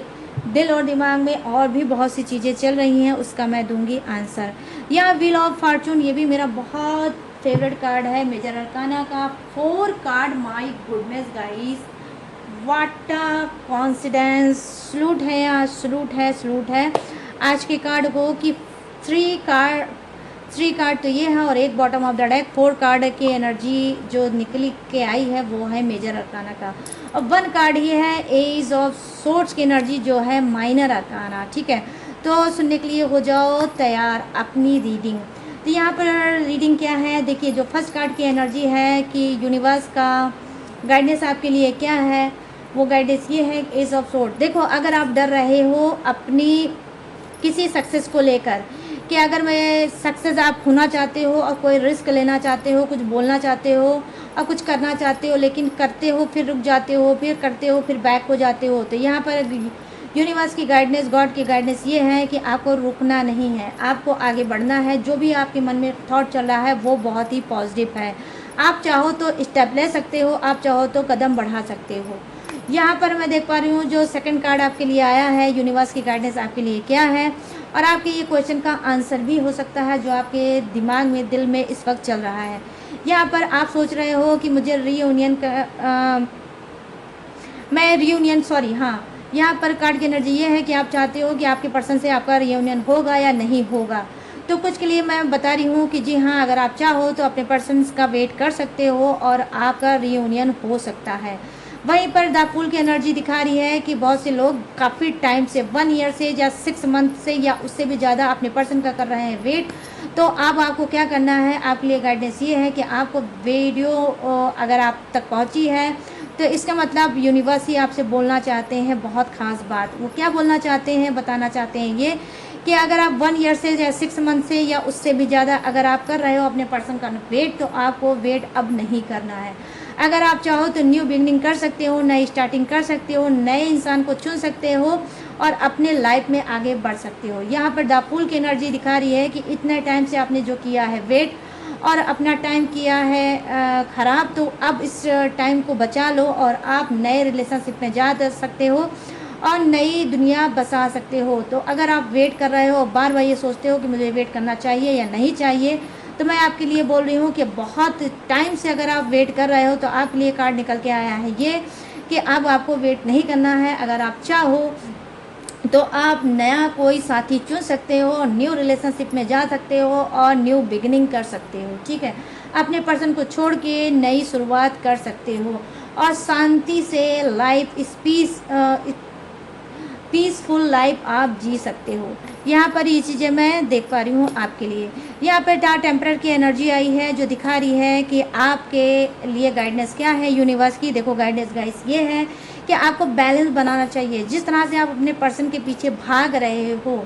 दिल और दिमाग में और भी बहुत सी चीज़ें चल रही हैं, उसका मैं दूंगी आंसर। यहाँ व्हील ऑफ फॉर्चून ये भी मेरा बहुत फेवरेट कार्ड है मेजर अरकाना का 4 card. My goodness guys, what a coincidence. Salute है यार, सलूट है, सलूट है आज के कार्ड को कि 3 कार्ड तो ये है और एक bottom of the deck 4 card की एनर्जी जो निकली के आई है वो है मेजर अरकाना का, और 1 कार्ड ये है एज ऑफ सोर्ट्स की एनर्जी जो है माइनर अरकाना। ठीक है, तो सुनने के लिए हो जाओ तैयार अपनी रीडिंग। तो यहाँ पर रीडिंग क्या है, देखिए जो फर्स्ट कार्ड की एनर्जी है कि यूनिवर्स का गाइडेंस आपके लिए क्या है, वो गाइडेंस ये है एज ऑफ सोर्ट। देखो अगर आप डर रहे हो अपनी किसी सक्सेस को लेकर कि अगर मैं सक्सेस आप होना चाहते हो और कोई रिस्क लेना चाहते हो, कुछ बोलना चाहते हो और कुछ करना चाहते हो, लेकिन करते हो फिर रुक जाते हो, फिर करते हो फिर बैक हो जाते हो, तो यहाँ पर यूनिवर्स की गाइडेंस, गॉड की गाइडेंस ये है कि आपको रुकना नहीं है, आपको आगे बढ़ना है। जो भी आपके मन में थॉट चल रहा है वो बहुत ही पॉजिटिव है। आप चाहो तो स्टेप ले सकते हो, आप चाहो तो कदम बढ़ा सकते हो। यहाँ पर मैं देख पा रही हूँ जो सेकंड कार्ड आपके लिए आया है, यूनिवर्स की गाइडेंस आपके लिए क्या है, और आपके ये क्वेश्चन का आंसर भी हो सकता है जो आपके दिमाग में, दिल में इस वक्त चल रहा है। यहाँ पर आप सोच रहे हो कि मुझे रीयूनियन का हाँ, यहाँ पर कार्ड की एनर्जी ये है कि आप चाहते हो कि आपके पर्सन से आपका रियूनियन होगा या नहीं होगा। तो कुछ के लिए मैं बता रही हूँ कि जी हाँ, अगर आप चाहो तो अपने पर्सन का वेट कर सकते हो और आपका रियूनियन हो सकता है। वहीं पर द फूल की एनर्जी दिखा रही है कि बहुत से लोग काफ़ी टाइम से 1 ईयर से या 6 मंथ से या उससे भी ज़्यादा अपने पर्सन का कर रहे हैं वेट। तो अब आपको क्या करना है, आपके लिए गाइडेंस ये है कि आपको वीडियो अगर आप तक पहुंची है तो इसका मतलब यूनिवर्स ही आपसे बोलना चाहते हैं बहुत ख़ास बात। वो क्या बोलना चाहते हैं, बताना चाहते हैं ये कि अगर आप 1 ईयर से या 6 मंथ से या उससे भी ज़्यादा अगर आप कर रहे हो अपने पर्सन का वेट, तो आपको वेट अब नहीं करना है। अगर आप चाहो तो न्यू बिगनिंग कर सकते हो, नई स्टार्टिंग कर सकते हो, नए इंसान को चुन सकते हो और अपने लाइफ में आगे बढ़ सकते हो। यहाँ पर द फूल की एनर्जी दिखा रही है कि इतने टाइम से आपने जो किया है वेट और अपना टाइम किया है ख़राब, तो अब इस टाइम को बचा लो और आप नए रिलेशनशिप में जा सकते हो और नई दुनिया बसा सकते हो। तो अगर आप वेट कर रहे हो, बार बार ये सोचते हो कि मुझे वेट करना चाहिए या नहीं चाहिए, तो मैं आपके लिए बोल रही हूँ कि बहुत टाइम से अगर आप वेट कर रहे हो तो आपके लिए कार्ड निकल के आया है ये कि अब आपको वेट नहीं करना है। अगर आप चाहो तो आप नया कोई साथी चुन सकते हो, न्यू रिलेशनशिप में जा सकते हो और न्यू बिगिनिंग कर सकते हो। ठीक है, अपने पर्सन को छोड़ के नई शुरुआत कर सकते हो और शांति से लाइफ पीसफुल लाइफ आप जी सकते हो। यहाँ पर ये चीज़ें मैं देख पा रही हूँ आपके लिए। यहाँ पर टेम्परर की एनर्जी आई है जो दिखा रही है कि आपके लिए गाइडेंस क्या है यूनिवर्स की। देखो गाइडेंस गाइस ये है कि आपको बैलेंस बनाना चाहिए। जिस तरह से आप अपने पर्सन के पीछे भाग रहे हो,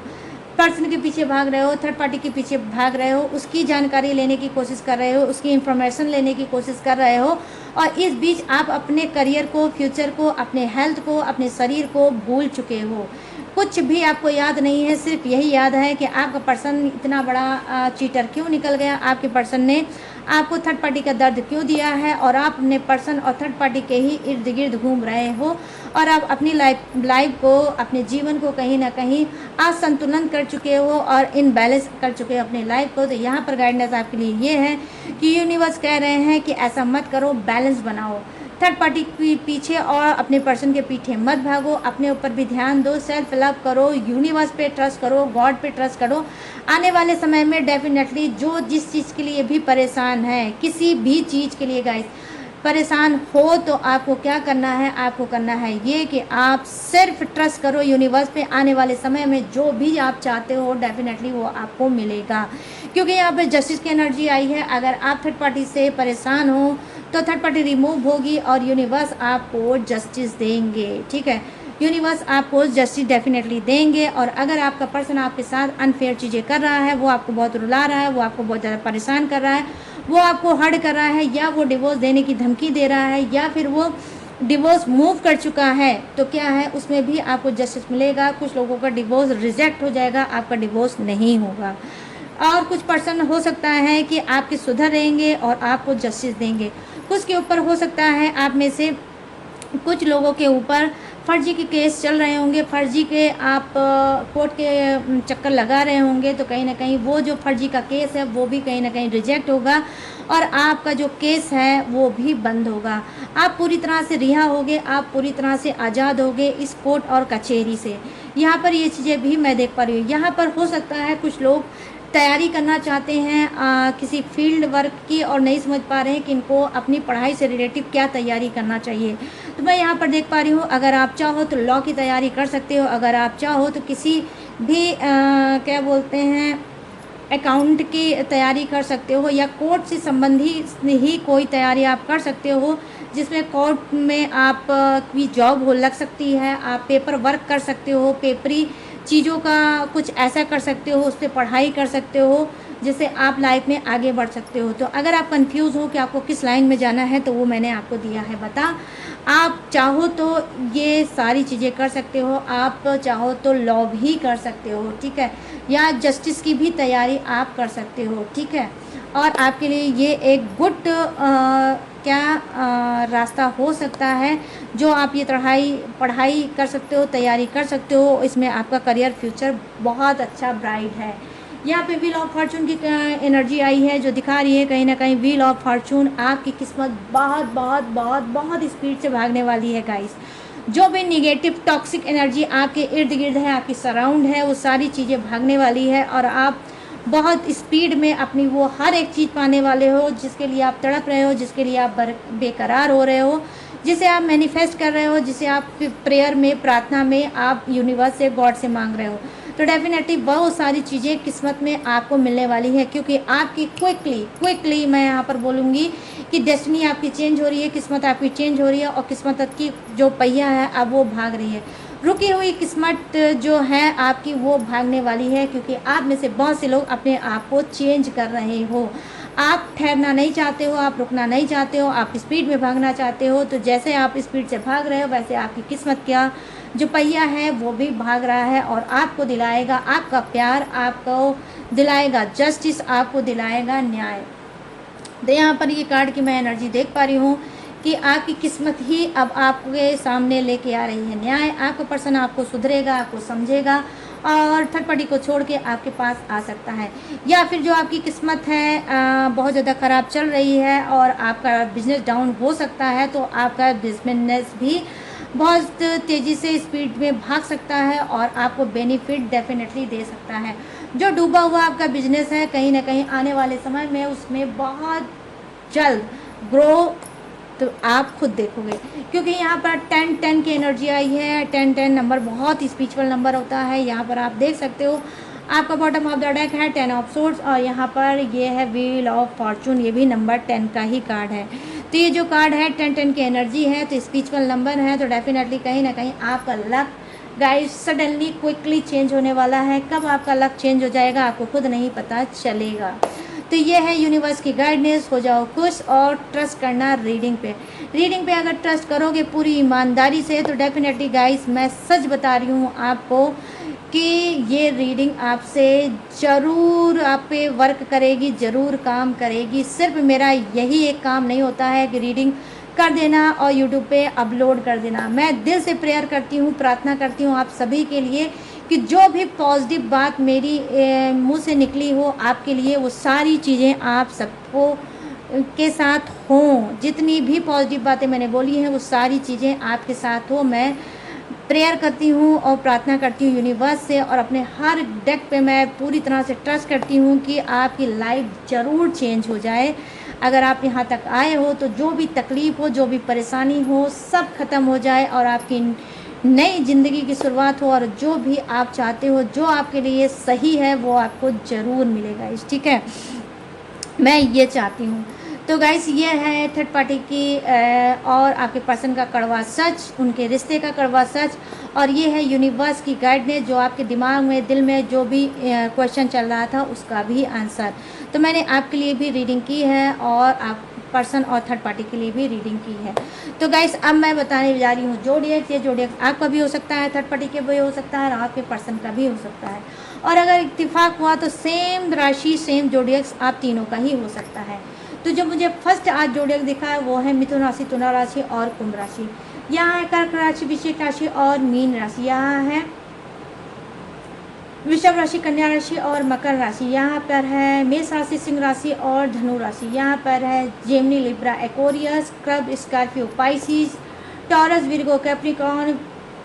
थर्ड पार्टी के पीछे भाग रहे हो, उसकी जानकारी लेने की कोशिश कर रहे हो, उसकी इन्फॉर्मेशन लेने की कोशिश कर रहे हो, और इस बीच आप अपने करियर को, फ्यूचर को, अपने हेल्थ को, अपने शरीर को भूल चुके हो। कुछ भी आपको याद नहीं है, सिर्फ यही याद है कि आपका पर्सन इतना बड़ा चीटर क्यों निकल गया, आपके पर्सन ने आपको थर्ड पार्टी का दर्द क्यों दिया है, और आप अपने पर्सन और थर्ड पार्टी के ही इर्द गिर्द घूम रहे हो और आप अपनी लाइफ को, अपने जीवन को कहीं ना कहीं असंतुलन कर चुके हो और इनबैलेंस कर चुके हो अपनी लाइफ को। तो यहाँ पर गाइडेंस आपके लिए ये है कि यूनिवर्स कह रहे हैं कि ऐसा मत करो, बैलेंस बनाओ। थर्ड पार्टी के पीछे और अपने पर्सन के पीछे मत भागो, अपने ऊपर भी ध्यान दो, सेल्फ लव करो, यूनिवर्स पे ट्रस्ट करो, गॉड पे ट्रस्ट करो। आने वाले समय में डेफिनेटली जो जिस चीज़ के लिए भी परेशान है, किसी भी चीज़ के लिए गाइस परेशान हो, तो आपको क्या करना है, आपको करना है ये कि आप सिर्फ ट्रस्ट करो यूनिवर्स पे। आने वाले समय में जो भी आप चाहते हो डेफिनेटली वो आपको मिलेगा, क्योंकि यहाँ पर जस्टिस की एनर्जी आई है। अगर आप थर्ड पार्टी से परेशान हो तो थर्ड पार्टी रिमूव होगी और यूनिवर्स आपको जस्टिस देंगे। ठीक है, यूनिवर्स आपको जस्टिस डेफिनेटली देंगे। और अगर आपका पर्सन आपके साथ अनफेयर चीज़ें कर रहा है, वो आपको बहुत रुला रहा है, वो आपको बहुत ज़्यादा परेशान कर रहा है, वो आपको हर्ट कर रहा है, या वो डिवोर्स देने की धमकी दे रहा है, या फिर वो डिवोर्स मूव कर चुका है, तो क्या है उसमें भी आपको जस्टिस मिलेगा। कुछ लोगों का डिवोर्स रिजेक्ट हो जाएगा, आपका डिवोर्स नहीं होगा। और कुछ पर्सन हो सकता है कि आपके सुधर रहेंगे और आपको जस्टिस देंगे। कुछ के ऊपर हो सकता है आप में से कुछ लोगों के ऊपर फर्जी के केस चल रहे होंगे, फर्जी के आप कोर्ट के चक्कर लगा रहे होंगे, तो कहीं ना कहीं वो जो फर्जी का केस है वो भी कहीं ना कहीं रिजेक्ट होगा और आपका जो केस है वो भी बंद होगा। आप पूरी तरह से रिहा होगे, आप पूरी तरह से आज़ाद होगे इस कोर्ट और कचहरी से। यहाँ पर ये चीज़ें भी मैं देख पा रही हूँ। यहाँ पर हो सकता है कुछ लोग तैयारी करना चाहते हैं किसी फील्ड वर्क की और नहीं समझ पा रहे हैं कि इनको अपनी पढ़ाई से रिलेटिव क्या तैयारी करना चाहिए। तो मैं यहाँ पर देख पा रही हूँ, अगर आप चाहो तो लॉ की तैयारी कर सकते हो, अगर आप चाहो तो किसी भी क्या बोलते हैं अकाउंट की तैयारी कर सकते हो, या कोर्ट से संबंधी ही कोई तैयारी आप कर सकते हो जिसमें कोर्ट में आप की जॉब हो लग सकती है। आप पेपर वर्क कर सकते हो, पेपरी चीज़ों का कुछ ऐसा कर सकते हो, उस पर पढ़ाई कर सकते हो जिससे आप लाइफ में आगे बढ़ सकते हो। तो अगर आप कंफ्यूज हो कि आपको किस लाइन में जाना है तो वो मैंने आपको दिया है बता। आप चाहो तो ये सारी चीज़ें कर सकते हो, आप चाहो तो लॉ भी कर सकते हो, ठीक है, या जस्टिस की भी तैयारी आप कर सकते हो, ठीक है। और आपके लिए ये एक गुड रास्ता हो सकता है जो आप ये पढ़ाई कर सकते हो, तैयारी कर सकते हो। इसमें आपका करियर फ्यूचर बहुत अच्छा ब्राइट है। यहाँ पे व्हील ऑफ फॉर्चून की एनर्जी आई है जो दिखा रही है कहीं ना कहीं व्हील ऑफ फॉर्चून आपकी किस्मत बहुत बहुत बहुत बहुत स्पीड से भागने वाली है गाइस। जो भी निगेटिव टॉक्सिक एनर्जी आपके इर्द गिर्द है, आपकी सराउंड है, वो सारी चीज़ें भागने वाली है और आप बहुत स्पीड में अपनी वो हर एक चीज़ पाने वाले हो जिसके लिए आप तड़प रहे हो, जिसके लिए आप बेकरार हो रहे हो, जिसे आप मैनिफेस्ट कर रहे हो, जिसे आप प्रेयर में, प्रार्थना में आप यूनिवर्स से, गॉड से मांग रहे हो। तो डेफिनेटली बहुत सारी चीज़ें किस्मत में आपको मिलने वाली है क्योंकि आपकी क्विकली मैं यहाँ पर बोलूँगी कि डेस्टिनी आपकी चेंज हो रही है, किस्मत आपकी चेंज हो रही है और किस्मत की जो पहिया है अब वो भाग रही है। रुकी हुई किस्मत जो है आपकी वो भागने वाली है क्योंकि आप में से बहुत से लोग अपने आप को चेंज कर रहे हो। आप ठहरना नहीं चाहते हो, आप रुकना नहीं चाहते हो, आप स्पीड में भागना चाहते हो। तो जैसे आप स्पीड से भाग रहे हो वैसे आपकी किस्मत क्या जो पहिया है वो भी भाग रहा है और आपको दिलाएगा आपका प्यार, आपको दिलाएगा जस्टिस, आपको दिलाएगा न्याय। तो यहाँ पर ये कार्ड की मैं एनर्जी देख पा रही हूँ कि आपकी किस्मत ही अब आपके सामने लेके आ रही है न्याय। आपका पर्सन आपको सुधरेगा, आपको समझेगा और थर्ड पार्टी को छोड़ के आपके पास आ सकता है। या फिर जो आपकी किस्मत है बहुत ज़्यादा ख़राब चल रही है और आपका बिजनेस डाउन हो सकता है, तो आपका बिजनेस भी बहुत तेज़ी से स्पीड में भाग सकता है और आपको बेनिफिट डेफिनेटली दे सकता है। जो डूबा हुआ आपका बिजनेस है कहीं ना कहीं आने वाले समय में उसमें बहुत जल्द ग्रो तो आप खुद देखोगे क्योंकि यहाँ पर 10-10 की एनर्जी आई है। 10-10 नंबर बहुत स्पिरिचुअल नंबर होता है। यहाँ पर आप देख सकते हो आपका बॉटम ऑफ द डेक है 10 ऑफ सोर्ड्स और यहाँ पर ये है व्हील ऑफ फॉर्चून, ये भी नंबर 10 का ही कार्ड है। तो ये जो कार्ड है 10-10 की एनर्जी है तो स्पिरिचुअल नंबर है, तो डेफिनेटली कहीं ना कहीं आपका luck guys suddenly quickly change होने वाला है। कब आपका लक चेंज हो जाएगा आपको खुद नहीं पता चलेगा। तो ये है यूनिवर्स की गाइडेंस। हो जाओ खुश और ट्रस्ट करना रीडिंग पे अगर ट्रस्ट करोगे पूरी ईमानदारी से तो डेफिनेटली गाइस मैं सच बता रही हूँ आपको कि ये रीडिंग आपसे ज़रूर आप पे वर्क करेगी, ज़रूर काम करेगी। सिर्फ मेरा यही एक काम नहीं होता है कि रीडिंग कर देना और यूट्यूब पे अपलोड कर देना। मैं दिल से प्रेयर करती हूँ, प्रार्थना करती हूँ आप सभी के लिए कि जो भी पॉजिटिव बात मेरी मुंह से निकली हो आपके लिए वो सारी चीज़ें आप सबको के साथ हों। जितनी भी पॉजिटिव बातें मैंने बोली हैं वो सारी चीज़ें आपके साथ हो। मैं प्रेयर करती हूँ और प्रार्थना करती हूँ यूनिवर्स से और अपने हर डेक पे मैं पूरी तरह से ट्रस्ट करती हूँ कि आपकी लाइफ ज़रूर चेंज हो जाए। अगर आप यहाँ तक आए हो तो जो भी तकलीफ़ हो, जो भी परेशानी हो सब ख़त्म हो जाए और आपकी नई ज़िंदगी की शुरुआत हो और जो भी आप चाहते हो, जो आपके लिए सही है वो आपको ज़रूर मिलेगा। ठीक है, मैं ये चाहती हूँ। तो गाइस ये है थर्ड पार्टी की और आपके पर्सन का कड़वा सच, उनके रिश्ते का कड़वा सच, और ये है यूनिवर्स की गाइडेंस जो आपके दिमाग में, दिल में जो भी क्वेश्चन चल रहा था उसका भी आंसर। तो मैंने आपके लिए भी रीडिंग की है और आप पर्सन और थर्ड पार्टी के लिए भी रीडिंग की है। तो गाइस अब मैं बताने जा रही हूँ जोडिएक्स। ये जोडिएक्स आपका भी हो सकता है, थर्ड पार्टी के भी हो सकता है और आपके पर्सन का भी हो सकता है। और अगर इत्तेफाक हुआ तो सेम राशि, सेम जोडिएक्स आप तीनों का ही हो सकता है। तो जो मुझे फर्स्ट आज जोडिएक्स दिखा है वो है मिथुन राशि, तुला राशि और कुंभ राशि। यहाँ है कर्क राशि, वृश्चिक राशि और मीन राशि। यहाँ है वृषभ राशि, कन्या राशि और मकर राशि। यहाँ पर है मेष राशि, सिंह राशि और धनु राशि। यहाँ पर है Gemini, Libra, Aquarius, crab, Scorpio, Pisces, Taurus, Virgo, Capricorn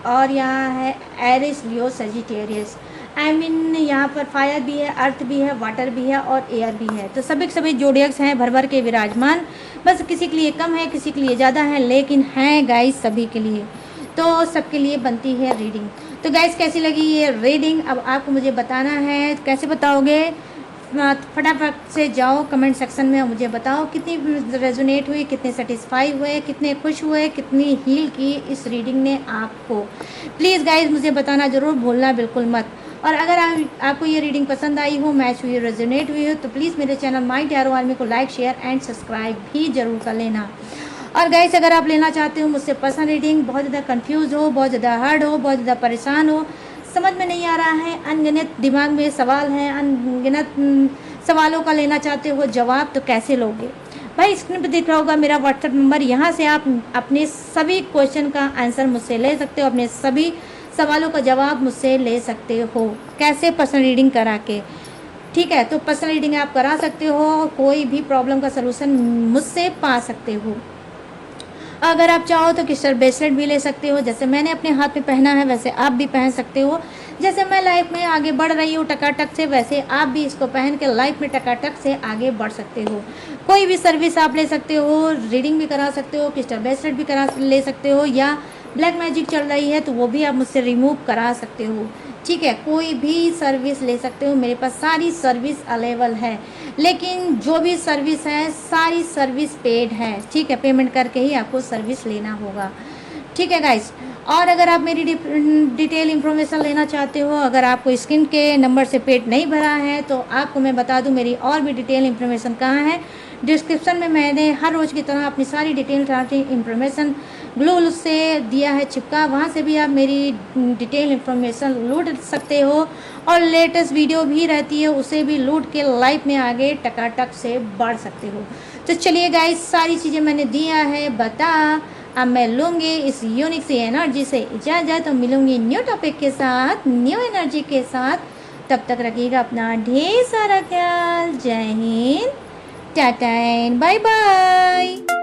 और यहाँ है एरिस, लियो, सजिटेरियस। यहाँ पर फायर भी है, अर्थ भी है, वाटर भी है और एयर भी है। तो सभी जोडियक्स हैं भर भर के विराजमान। बस किसी के लिए कम है, किसी के लिए ज़्यादा है, लेकिन हैं गाइस सभी के लिए। तो सबके लिए बनती है रीडिंग। तो गाइस कैसी लगी ये रीडिंग अब आपको मुझे बताना है। कैसे बताओगे? फटाफट से जाओ कमेंट सेक्शन में और मुझे बताओ कितनी रेजोनेट हुई, कितने सेटिस्फाई हुए, कितने खुश हुए, कितनी हील की इस रीडिंग ने आपको। प्लीज़ गाइस मुझे बताना ज़रूर भूलना बिल्कुल मत। और अगर आपको ये रीडिंग पसंद आई हो, मैच हुई, रेजोनेट हुई हो, तो प्लीज़ मेरे चैनल माय टैरो आर्मी को लाइक, शेयर एंड सब्सक्राइब भी ज़रूर कर लेना। और गाइस अगर आप लेना चाहते हो मुझसे पर्सनल रीडिंग, बहुत ज़्यादा कंफ्यूज हो, बहुत ज़्यादा हार्ड हो, बहुत ज़्यादा परेशान हो, समझ में नहीं आ रहा है, अनगिनत दिमाग में सवाल हैं, अनगिनत सवालों का लेना चाहते हो जवाब, तो कैसे लोगे? भाई स्क्रीन पर दिख रहा होगा मेरा व्हाट्सएप नंबर। यहाँ से आप अपने सभी क्वेश्चन का आंसर मुझसे ले सकते हो, अपने सभी सवालों का जवाब मुझसे ले सकते हो। कैसे? पर्सनल रीडिंग करा के। ठीक है, तो पर्सनल रीडिंग आप करा सकते हो, कोई भी प्रॉब्लम का सलूशन मुझसे पा सकते हो। अगर आप चाहो तो क्रिस्टल ब्रेसलेट भी ले सकते हो, जैसे मैंने अपने हाथ में पहना है वैसे आप भी पहन सकते हो। जैसे मैं लाइफ में आगे बढ़ रही हूँ टकाटक से, वैसे आप भी इसको पहन के लाइफ में टकाटक से आगे बढ़ सकते हो। कोई भी सर्विस आप ले सकते हो, रीडिंग भी करा सकते हो, क्रिस्टल ब्रेसलेट भी करा ले सकते हो, या ब्लैक मैजिक चल रही है तो वो भी आप मुझसे रिमूव करा सकते हो। ठीक है, कोई भी सर्विस ले सकते हो, मेरे पास सारी सर्विस अवेलेबल है। लेकिन जो भी सर्विस है सारी सर्विस पेड है। ठीक है, पेमेंट करके ही आपको सर्विस लेना होगा। ठीक है गाइस, और अगर आप मेरी डिटेल इन्फॉर्मेशन लेना चाहते हो, अगर आपको स्क्रीन के नंबर से पेट नहीं भरा है तो आपको मैं बता दूं मेरी और भी डिटेल इन्फॉर्मेशन कहाँ है। डिस्क्रिप्शन में मैंने हर रोज़ की तरह अपनी सारी डिटेल इन्फॉर्मेशन ग्लू से दिया है चिपका, वहाँ से भी आप मेरी डिटेल इन्फॉर्मेशन लूट सकते हो। और लेटेस्ट वीडियो भी रहती है, उसे भी लूट के लाइफ में आगे टकाटक से बढ़ सकते हो। तो चलिए गाइस, सारी चीज़ें मैंने दिया है बता। अब मैं लूँगी इस यूनिक सी एनर्जी से इजाज़त और मिलूँगी न्यू टॉपिक के साथ, न्यू एनर्जी के साथ। तब तक रखिएगा अपना ढेर सारा ख्याल। जय Hind, ta-ta and bye bye.